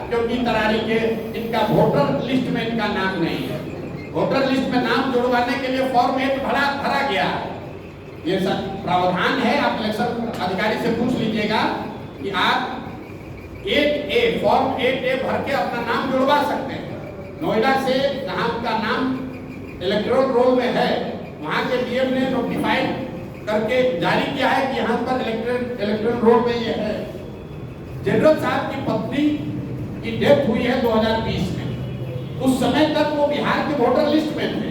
क्योंकि तरारी के इनका वोटर लिस्ट में इनका नाम नहीं है। वोटर लिस्ट में नाम जुड़वाने के लिए फॉर्म 8 भरा गया। ये सब प्रावधान है, आप इलेक्शन अधिकारी से पूछ लीजिएगा कि आप 8A फॉर्म 8A भर के अपना नाम जुड़वा सकते हैं। नोएडा से जहां का नाम इलेक्टोरल रोल में है, वहां के डीएम ने नोटिफाइड करके जारी किया है कि यहाँ पर इलेक्टोरल रोल में ये है। जनरल साहब की पत्नी की डेथ हुई है 2020 में। उस समय तक वो बिहार के वोटर लिस्ट में थे,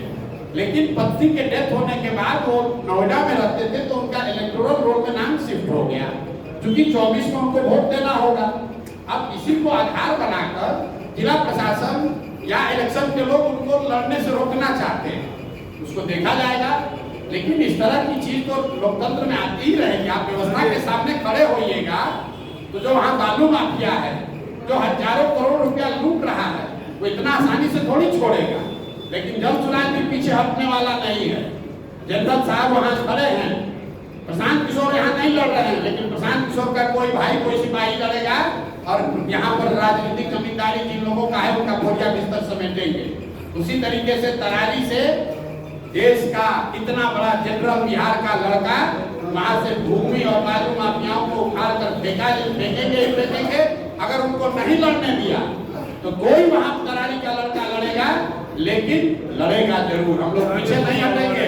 लेकिन पत्नी के डेथ होने के बाद वो नोएडा में रहते थे, तो उनका इलेक्टोरल रोल में नाम शिफ्ट हो गया, क्योंकि 24 में उनको वोट देना होगा। अब इसी को आधार बनाकर जिला प्रशासन या इलेक्शन के लोग उनको लड़ने से रोकना चाहते हैं, उसको देखा जाएगा। लेकिन इस तरह की चीज तो लोकतंत्र में आती ही रहेगी। आप व्यवस्था के सामने खड़े होइएगा तो जो वहाँ बालू माफिया है, जो हजारों करोड़ रुपया लूट रहा है, वो इतना आसानी से थोड़ी छोड़ेगा। लेकिन जल चुनाव के पीछे हटने वाला नहीं है। जनरल साहब वहाँ खड़े हैं, प्रशांत किशोर यहाँ नहीं लड़ रहे हैं, लेकिन प्रशांत किशोर का कोई भाई कोई सिपाही लड़ेगा और यहाँ पर राजनीतिक जमींदारी जिन लोगों का है उनका बोरिया बिस्तर समेटेंगे। उसी तरीके से तरारी से देश का इतना बड़ा जनरल बिहार का लड़का वहां से भूमि और बालू माफियाओं को उखाड़ कर फेंकेंगे। अगर उनको नहीं लड़ने दिया तो कोई वहां तरारी का लड़का लड़ेगा, लेकिन लड़ेगा जरूर। हम लोग पीछे नहीं हटेंगे,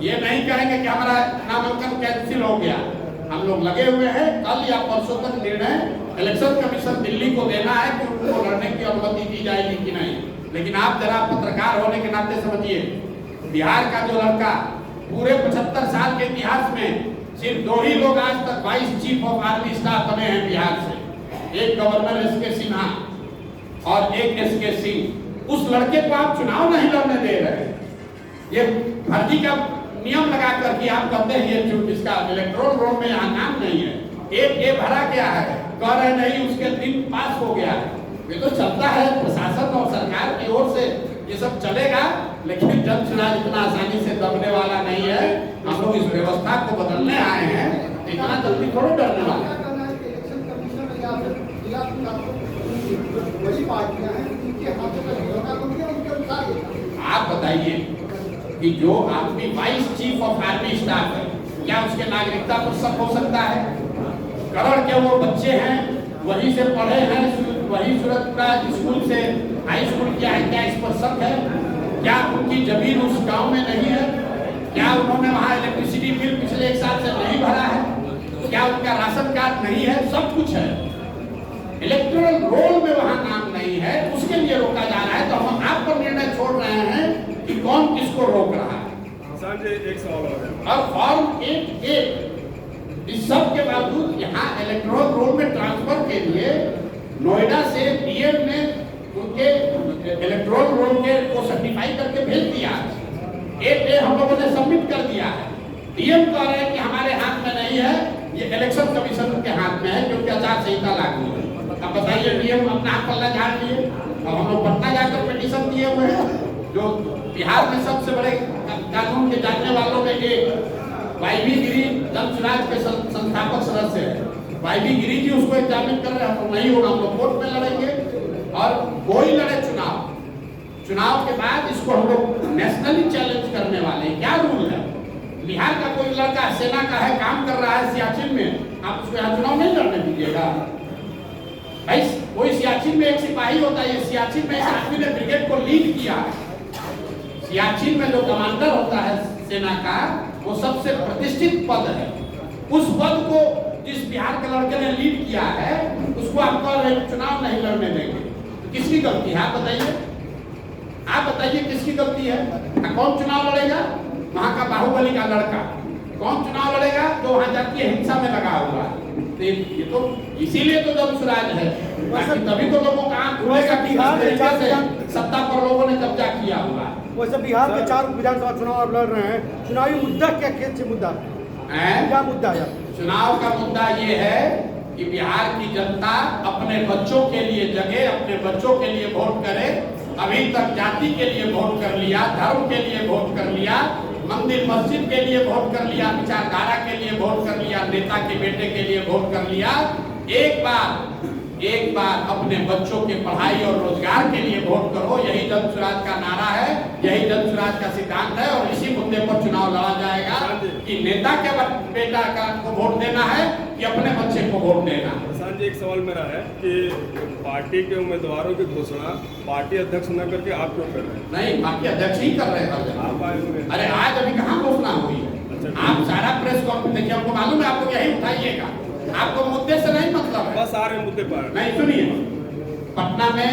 ये नहीं कहेंगे कि हमारा नामांकन कैंसिल हो गया। हम लोग लगे हुए हैं। कल या परसों तक निर्णय इलेक्शन कमीशन दिल्ली को देना है कि उनको लड़ने की अनुमति दी जाएगी कि नहीं। लेकिन आप जरा पत्रकार होने के नाते समझिए, बिहार का जो लड़का पूरे 75 साल के इतिहास में सिर्फ 2 ही लोग आज तक 22 चीफ ऑफ आर्मी स्टाफ बने हैं बिहार से, एक गवर्नर एसके सिन्हा और एक एसके सिंह। उस लड़के को आप चुनाव नहीं लड़ने दे रहे। ये भर्ती का नियम लगा कर कि आप कहते हैं ये इसका इलेक्टोरल रोल में यहाँ नाम नहीं है, एक ये भरा गया है, कह रहे नहीं उसके दिन पास हो गया है। ये तो चलता है, प्रशासन और सरकार की ओर से ये सब चलेगा, लेकिन जन चुनाव इतना आसानी से दबने वाला नहीं है। हम लोग इस व्यवस्था को बदलने आए हैं, इतना जल्दी थोड़ी डरने वाले। आप बताइए कि जो आदमी 22 चीफ ऑफ आर्मी स्टाफ है, क्या उसके नागरिकता पर शक हो सकता है? करण के वो बच्चे हैं, वहीं से पढ़े हैं, वही सूरतपुरा स्कूल से हाई स्कूल किया है, क्या इस पर शक है? क्या उनकी जमीन उस गांव में नहीं है? क्या उन्होंने वहाँ इलेक्ट्रिसिटी बिल पिछले 1 साल से नहीं भरा है? क्या उनका राशन कार्ड नहीं है? सब कुछ है, इलेक्टोरल रोल में वहाँ नाम नहीं है, उसके लिए रोका जा रहा है। तो हम आप पर निर्णय छोड़ रहे हैं कि कौन किसको रोक रहा है। एक सवाल और फॉर्म 8A इस सब के बावजूद यहाँ इलेक्टोरल रोल में ट्रांसफर के लिए नोएडा से डीएम ने उनके इलेक्टोरल रोल के को सर्टिफाई करके भेज दिया। 8A हम लोगों ने सबमिट कर दिया है। डीएम कह रहे हैं कि हमारे हाथ में नहीं है, ये इलेक्शन कमीशन के हाथ में है, क्योंकि आचार संहिता लागू है। अब बताइए, डीएम अपना हाथ पल्ला झाड़ लिए। अब हम लोग पटना जाकर पिटीशन दिए हुए हैं, जो बिहार में सबसे बड़े कानून के जानने वालों में एक वाईबी गिरी जन चुनाव के संस्थापक सदस्य है। वाईबी गिरी जी उसको एग्जामिन कर रहे हैं, तो नहीं होगा, हम लोग कोर्ट में लड़ेंगे। और कोई लड़े चुनाव के बाद इसको हम लोग नेशनली चैलेंज करने वाले हैं। क्या रूल है? बिहार का कोई लड़का सेना का है, काम कर रहा है सियाचिन में, आप उसको यहाँ चुनाव नहीं लड़ने दीजिएगा भाई। कोई सियाचिन में एक सिपाही होता है, सियाचिन में इस आदमी ने ब्रिगेड को लीड किया। सियाचिन में जो कमांडर होता है सेना का, वो सबसे प्रतिष्ठित पद है। उस पद को जिस बिहार के लड़के ने लीड किया है, उसको आप कह रहे चुनाव नहीं लड़ने देंगे, तो किसकी गलती है? आप बताइए किसकी गलती है? कौन चुनाव लड़ेगा? वहाँ का बाहुबली का लड़का कौन चुनाव लड़ेगा? जो वहाँ जातीय हिंसा में लगा हुआ है। तो ये तो इसीलिए तो जब सुराज है, तभी तो लोगों का आंख खुलेगा कि बिहार से सत्ता पर लोगों ने कब्जा किया हुआ है। वैसे बिहार के 4 विधानसभा चुनाव लड़ रहे हैं, चुनावी मुद्दा क्या मुद्दा है? क्या मुद्दा है? चुनाव का मुद्दा ये है कि बिहार की जनता अपने बच्चों के लिए जगे, अपने बच्चों के लिए वोट करे। अभी तक जाति के लिए वोट कर लिया, धर्म के लिए वोट कर लिया, मंदिर मस्जिद के लिए वोट कर लिया, विचारधारा के लिए वोट कर लिया, नेता के बेटे के लिए वोट कर लिया। एक बार एक बार अपने बच्चों के पढ़ाई और रोजगार के लिए वोट करो। यही जन स्वराज का नारा है, यही जन स्वराज का सिद्धांत है और इसी मुद्दे पर चुनाव लड़ा जाएगा कि नेता के बेटा का को वोट देना है कि अपने बच्चे को वोट देना है। प्रशांत जी, एक सवाल मेरा है कि पार्टी के उम्मीदवारों की घोषणा पार्टी अध्यक्ष न करके आप क्यों कर रहे हैं? नहीं, पार्टी अध्यक्ष ही कर रहे हैं। आप आए हुए हैं। अरे आज अभी कहाँ घोषणा हुई है? आप सारा प्रेस कॉन्फ्रेंस देखिए, हमको मालूम है, आपको यही उठाइएगा, आपको मुद्दे से नहीं मतलब है। बस आ रहे मुद्दे पर नहीं, सुनिए, पटना में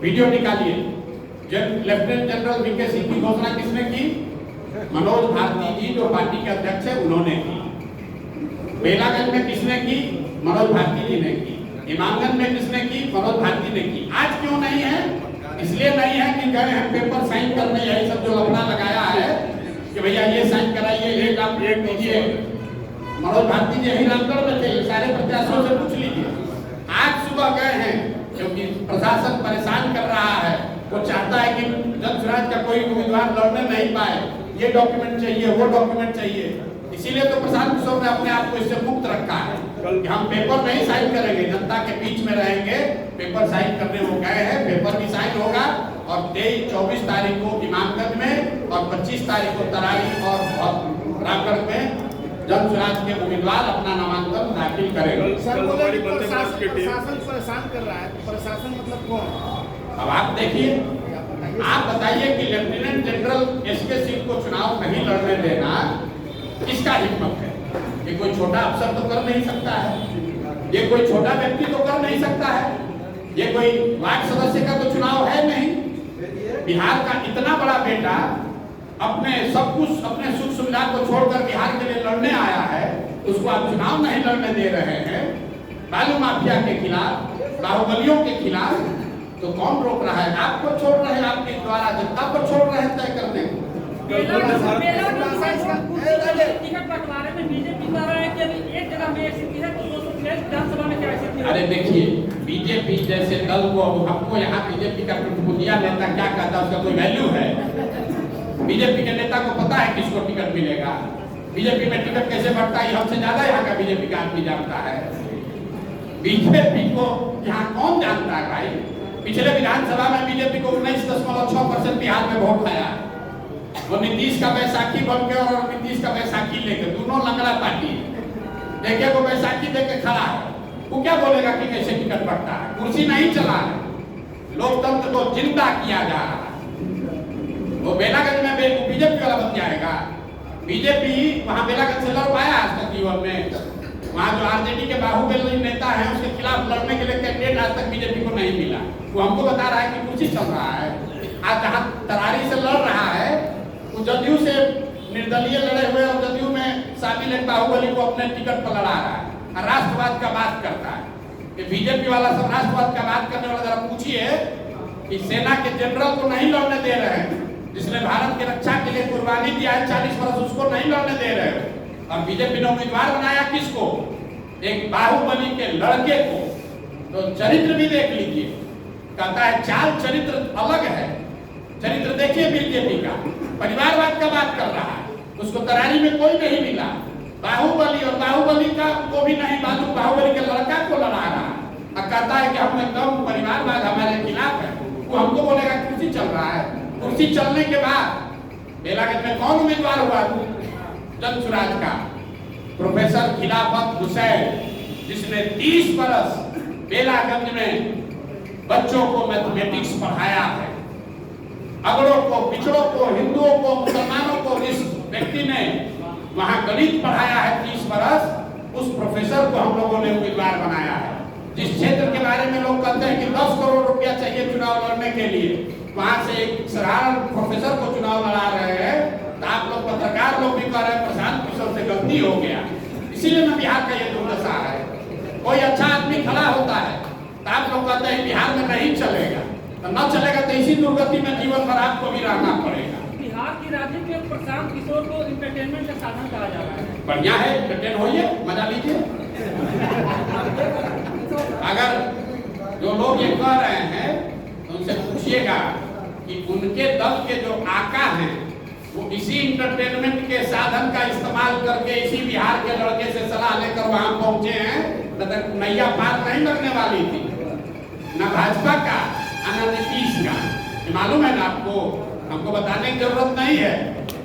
वीडियो निकालिए, लेफ्टिनेंट जनरल वीके सिंह की घोषणा किसने की? मनोज भारती जी जो पार्टी के अध्यक्ष है उन्होंने की। बेलागंज में किसने की? मनोज भारती जी ने की। इमामगंज में किसने की? मनोज भारती ने की। आज क्यों नहीं है? इसलिए नहीं है कि गए हैं पेपर साइन करने, यही सब जो लफड़ा लगाया है कि भैया ये साइन कराइए, एक आप रेट दीजिए। मनोज भारती जी यही रामगढ़ में थे, सारे प्रत्याशियों से पूछ लीजिए। आज सुबह गए हैं क्योंकि प्रशासन परेशान कर रहा है, वो चाहता है कि जन स्वराज का कोई उम्मीदवार लड़ने नहीं पाए, ये डॉक्यूमेंट चाहिए, वो डॉक्यूमेंट चाहिए। इसीलिए तो प्रशांत किशोर ने अपने आप को इससे मुक्त रखा है कि हम पेपर नहीं साइन करेंगे, जनता के बीच में रहेंगे। पेपर साइन करने वो गए हैं, पेपर भी साइन होगा और 23-24 तारीख को इमामगंज में और 25 तारीख को तराई और रामगढ़ में जन स्वराज के उम्मीदवार अपना नामांकन दाखिल करेंगे। सर बोले कि प्रशासन परेशान कर रहा है, प्रशासन मतलब कौन? अब आप देखिए, आप बताइए कि लेफ्टिनेंट जनरल एसके सिंह को चुनाव नहीं लड़ने देना किसका हिम्मत है? ये कोई छोटा अफसर तो कर नहीं सकता है, ये कोई छोटा व्यक्ति तो कर नहीं सकता है, ये कोई वार्ड सदस्य का तो चुनाव है नहीं। बिहार का इतना बड़ा बेटा अपने सब कुछ, अपने सुख सुविधा को छोड़कर बिहार के लिए लड़ने आया है, उसको आप चुनाव नहीं लड़ने दे रहे हैं। बालू माफिया के खिलाफ, बाहुबलियों के खिलाफ तो कौन रोक रहा है? आपको छोड़ रहे हैं, आपके द्वारा जनता को छोड़ रहे हैं तय करने को। अरे देखिए, बीजेपी जैसे दल को, हमको यहाँ बीजेपी का टुटपुटिया नेता क्या कहता है, उसका कोई वैल्यू है? बीजेपी के नेता को पता है किसको टिकट मिलेगा, बीजेपी में टिकट कैसे बढ़ता है, हमसे ज्यादा यहाँ का बीजेपी का आदमी जानता है। बीजेपी को यहाँ कौन जानता है भाई? पिछले विधानसभा में बीजेपी को 19.6% बिहार में वोट आया। वो नीतीश का बैसाखी बन के और नीतीश का बैसाखी लेकर, दोनों लंगड़ा पार्टी देखे वो बैसाखी देके खड़ा है, वो क्या बोलेगा कि कैसे टिकट बढ़ता है? कुर्सी नहीं चला है, लोकतंत्र को जिंदा किया जा रहा है। वो बेलागंज में बीजेपी वाला बन जाएगा। बीजेपी वहां बेलागंज से लड़ पाया आज तक जीवन में? वहाँ जो आरजेडी के बाहुबली नेता है उसके खिलाफ लड़ने के लिए कैंडिडेट आज तक बीजेपी को नहीं मिला। वो हमको बता रहा है कि कुछ ही चल रहा है। आज जहाँ तरारी से लड़ रहा है वो जदयू से निर्दलीय लड़े हुए और जदयू में शामिल एक बाहुबली को अपने टिकट पर लड़ा रहा है और राष्ट्रवाद का बात करता है। कि बीजेपी वाला सब राष्ट्रवाद का बात करने वाला, जरा पूछिए कि सेना के जनरल को नहीं लड़ने दे रहे हैं, जिसने भारत की रक्षा के लिए कुर्बानी दिया है 40 वर्ष, उसको नहीं लड़ने दे रहे हैं। और बीजेपी ने उम्मीदवार बनाया किसको? एक बाहुबली के लड़के को। तो चरित्र भी देख लीजिए, कहता है चाल चरित्र अलग है। चरित्र देखिए बीजेपी का, परिवारवाद का बात कर रहा है, उसको तरारी में कोई नहीं मिला। बाहुबली और बाहुबली का को भी नहीं, बाहुबली के लड़का को लड़ा रहा है और कहता है कि हम एकदम परिवारवाद हमारे खिलाफ है। वो हमको बोलेगा कुर्सी चल रहा है। कुर्सी चलने के बाद बेलागंज में कौन उम्मीदवार हुआ? जन स्वराज का प्रोफेसर खिलाफत हुसैन, जिसने 30 बरस बेलागंज में बच्चों को मैथमेटिक्स पढ़ाया है, अगड़ों को, पिछड़ों को, हिंदुओं को, मुसलमानों को। जिस व्यक्ति ने वहां गणित पढ़ाया है 30 बरस, उस प्रोफेसर को हम लोगों ने उम्मीदवार बनाया है। जिस क्षेत्र के बारे में लोग कहते हैं कि 10 करोड़ रुपया चाहिए चुनाव लड़ने के लिए, वहां से एक साधारण प्रोफेसर को चुनाव लड़ा रहे हैं। तो आप लोग पत्रकार लोग भी कह रहे हैं प्रशांत किशोर से गलती हो गया, इसीलिए ना बिहार का ये दुर्दशा है। कोई अच्छा आदमी खड़ा होता है तो आप लोग कहते हैं बिहार में नहीं चलेगा, तो न चलेगा तो इसी दुर्गति में जीवन भर आपको भी रहना पड़ेगा। बिहार की राजनीति में प्रशांत किशोर को इंटरटेनमेंट का साधन कहा जा रहा है। बढ़िया है, इंटरटेन होइए, मजा लीजिए। अगर जो लोग ये कह रहे हैं तो उनसे पूछिएगा कि उनके दल के जो आका हैं वो इसी इंटरटेनमेंट के साधन का इस्तेमाल करके इसी बिहार के लड़के से सलाह लेकर वहां पहुंचे हैं, नैया पार नहीं लगने वाली थी। न भाजपा का न नीतीश का। मालूम है ना आपको, हमको बताने की जरूरत नहीं है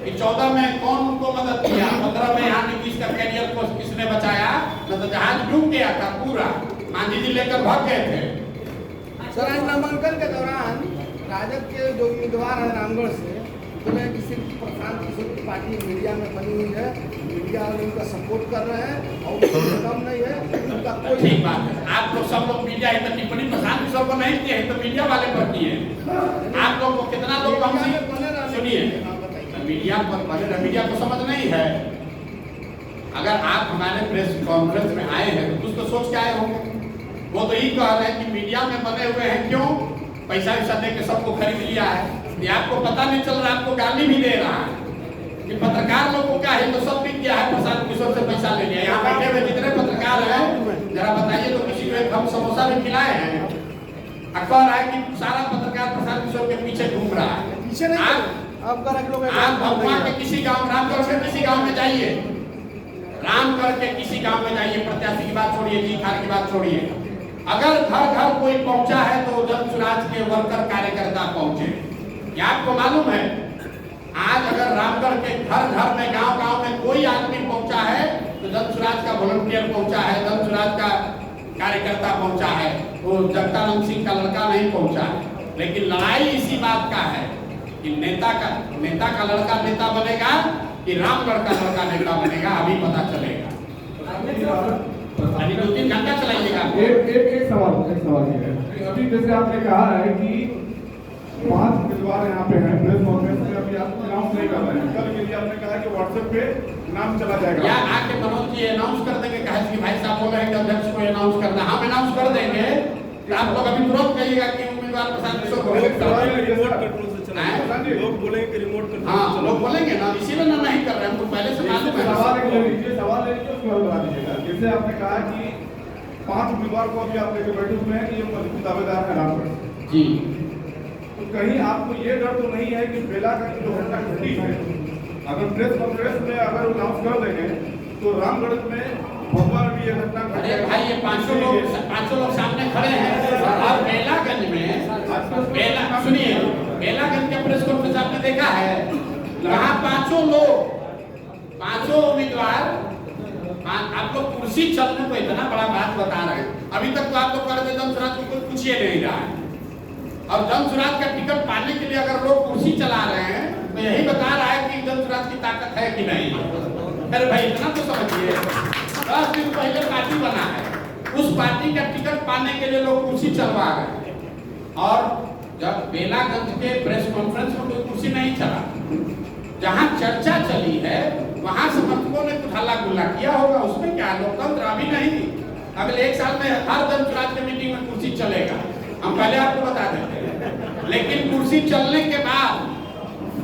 कि 14 में कौन उनको मदद किया, 15 में यहाँ नीतीश का कैरियर को किसने बचाया, न तो जहाज डूब गया था पूरा, मांझी जी लेकर भाग गए थे। सर, आज नामांकन के दौरान राजद के जो उम्मीदवार है रामगढ़ से, बोले कि सिर्फ प्रशांत किशोर की पार्टी मीडिया में बनी हुई है, मीडिया वाले उनका सपोर्ट कर रहे हैं और कम नहीं है उनका कोई। ठीक बात है, आप लोग सब लोग मीडिया है तो टिप्पणी प्रशांत किशोर को नहीं किए तो मीडिया वाले पर किए। आप लोग को कितना लोग सुनिए, मीडिया पर बने, मीडिया को समझ नहीं है। अगर आप हमारे प्रेस कॉन्फ्रेंस में आए हैं तो कुछ तो सोच के आए होंगे। वो तो यही कह रहे हैं कि मीडिया में बने हुए हैं, क्यों पैसा वैसा दे के सबको खरीद लिया है। ये आपको पता नहीं चल रहा, आपको गाली भी दे रहा है कि पत्रकार लोग को क्या है, तो सब भी किया है, प्रशांत किशोर से पैसा ले लिया। यहाँ बैठे हुए जितने पत्रकार हैं जरा बताइए तो किसी को एक हम समोसा भी खिलाए हैं। कह रहा है कि सारा पत्रकार प्रशांत किशोर के पीछे घूम रहा है। पीछे नहीं, आप भगवान के किसी गांव, रामगढ़ से किसी गांव में जाइए, रामगढ़ के किसी गांव में जाइए, प्रत्याशी की बात छोड़िए, जीत हार की बात छोड़िए, अगर घर घर कोई पहुंचा है तो जन स्वराज के वर्कर कार्यकर्ता पहुंचे। क्या आपको मालूम है, आज अगर रामगढ़ के घर घर में, गांव गांव में कोई आदमी पहुंचा है तो जन स्वराज का वॉलंटियर पहुंचा है, जन स्वराज का कार्यकर्ता पहुंचा है, वो जगदानंद सिंह का लड़का नहीं पहुंचा है। लेकिन लड़ाई इसी बात का है कि नेता का लड़का नेता बनेगा कि रामगढ़ का लड़का नेता बनेगा, अभी पता चलेगा। अभी 2-3 घंटा चलाइएगा। एक सवाल ये है, अभी जैसे आपने कहा है कि 5 उम्मीदवार यहाँ पे हैं, प्रेस कॉन्फ्रेंस में अभी आप अनाउंस नहीं कर रहे हैं, कल के लिए आपने कहा है कि व्हाट्सएप पे नाम चला जाएगा। या आके मनोज जी अनाउंस कर देंगे, कहा कि भाई साहब बोल रहे हैं कि अध्यक्ष को अनाउंस करना, हम अनाउंस कर देंगे। तो आप लोग अभी तुरंत कहिएगा कि उम्मीदवार प्रशांत किशोर को रिमोट कंट्रोल से चलाएंगे, लोग बोलेंगे कि रिमोट कंट्रोल। हाँ, लोग बोलेंगे ना, इसीलिए ना नहीं कर रहे हैं, हमको पहले से मालूम है। सवाल ले लीजिए उसको हल करा दीजिएगा। जैसे आपने कहा कि 5 उम्मीदवार को अभी आप लेकर बैठे हुए हैं कि ये मजबूत दावेदार है रामगढ़ जी, तो कहीं आपको ये डर तो नहीं है कि बेला का जो घटना घटी है, अगर प्रेस कॉन्फ्रेंस में अगर अनाउंस कर देंगे तो रामगढ़ में भगवान भी ये घटना। अरे भाई, ये 500 लोग सामने खड़े हैं और बेलागंज में, सुनिए, बेलागंज के प्रेस कॉन्फ्रेंस आपने देखा है, यहाँ 500 उम्मीदवार, आप लोग कुर्सी चलने को इतना बड़ा बात बता रहे हैं। अभी तक तो आप लोग कह रहे थे जन स्वराज को कोई पूछिए नहीं रहा है, और जन स्वराज का टिकट पाने के लिए अगर लोग कुर्सी चला रहे हैं तो यही बता रहा है कि जन स्वराज की ताकत है कि नहीं। अरे भाई, इतना तो समझिए, 10 दिन पहले पार्टी बना है, उस पार्टी का टिकट पाने के लिए लोग कुर्सी चलवा रहे हैं। और जब बेलागंज के प्रेस कॉन्फ्रेंस में कोई कुर्सी नहीं चला, जहां चर्चा चली है वहां समर्थकों ने कुछ हल्ला गुल्ला किया होगा, उसमें क्या लोकतंत्र अभी नहीं। अगले 1 साल में हर जन स्वराज के मीटिंग में कुर्सी चलेगा, हम पहले आपको बता देते हैं। लेकिन कुर्सी चलने के बाद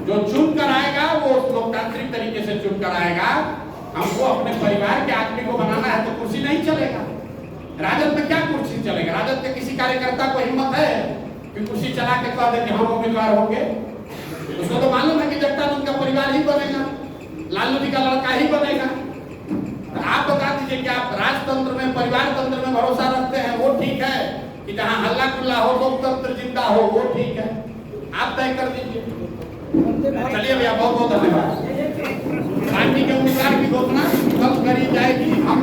जो चुन कर आएगा वो लोकतांत्रिक तरीके से चुन कर आएगा। हमको अपने परिवार के आदमी को बनाना है तो कुर्सी नहीं चलेगा। राजद में क्या कुर्सी चलेगा? राजद के किसी कार्यकर्ता को हिम्मत है कि कुर्सी चला के कह दे कि हम उम्मीदवार होंगे? उसको तो मालूम है कि जगदानंद का परिवार ही बनेगा, लालू जी का लड़का ही बनेगा। तो आप बता दीजिए कि आप राजतंत्र में, परिवार तंत्र में भरोसा रखते हैं, वो ठीक है, कि जहाँ हल्ला गुल्ला हो, लोकतंत्र जिंदा हो, वो ठीक है, आप तय कर दीजिए। चलिए भैया, बहुत बहुत धन्यवाद। पार्टी के उम्मीदवार की घोषणा कल करी जाएगी। हम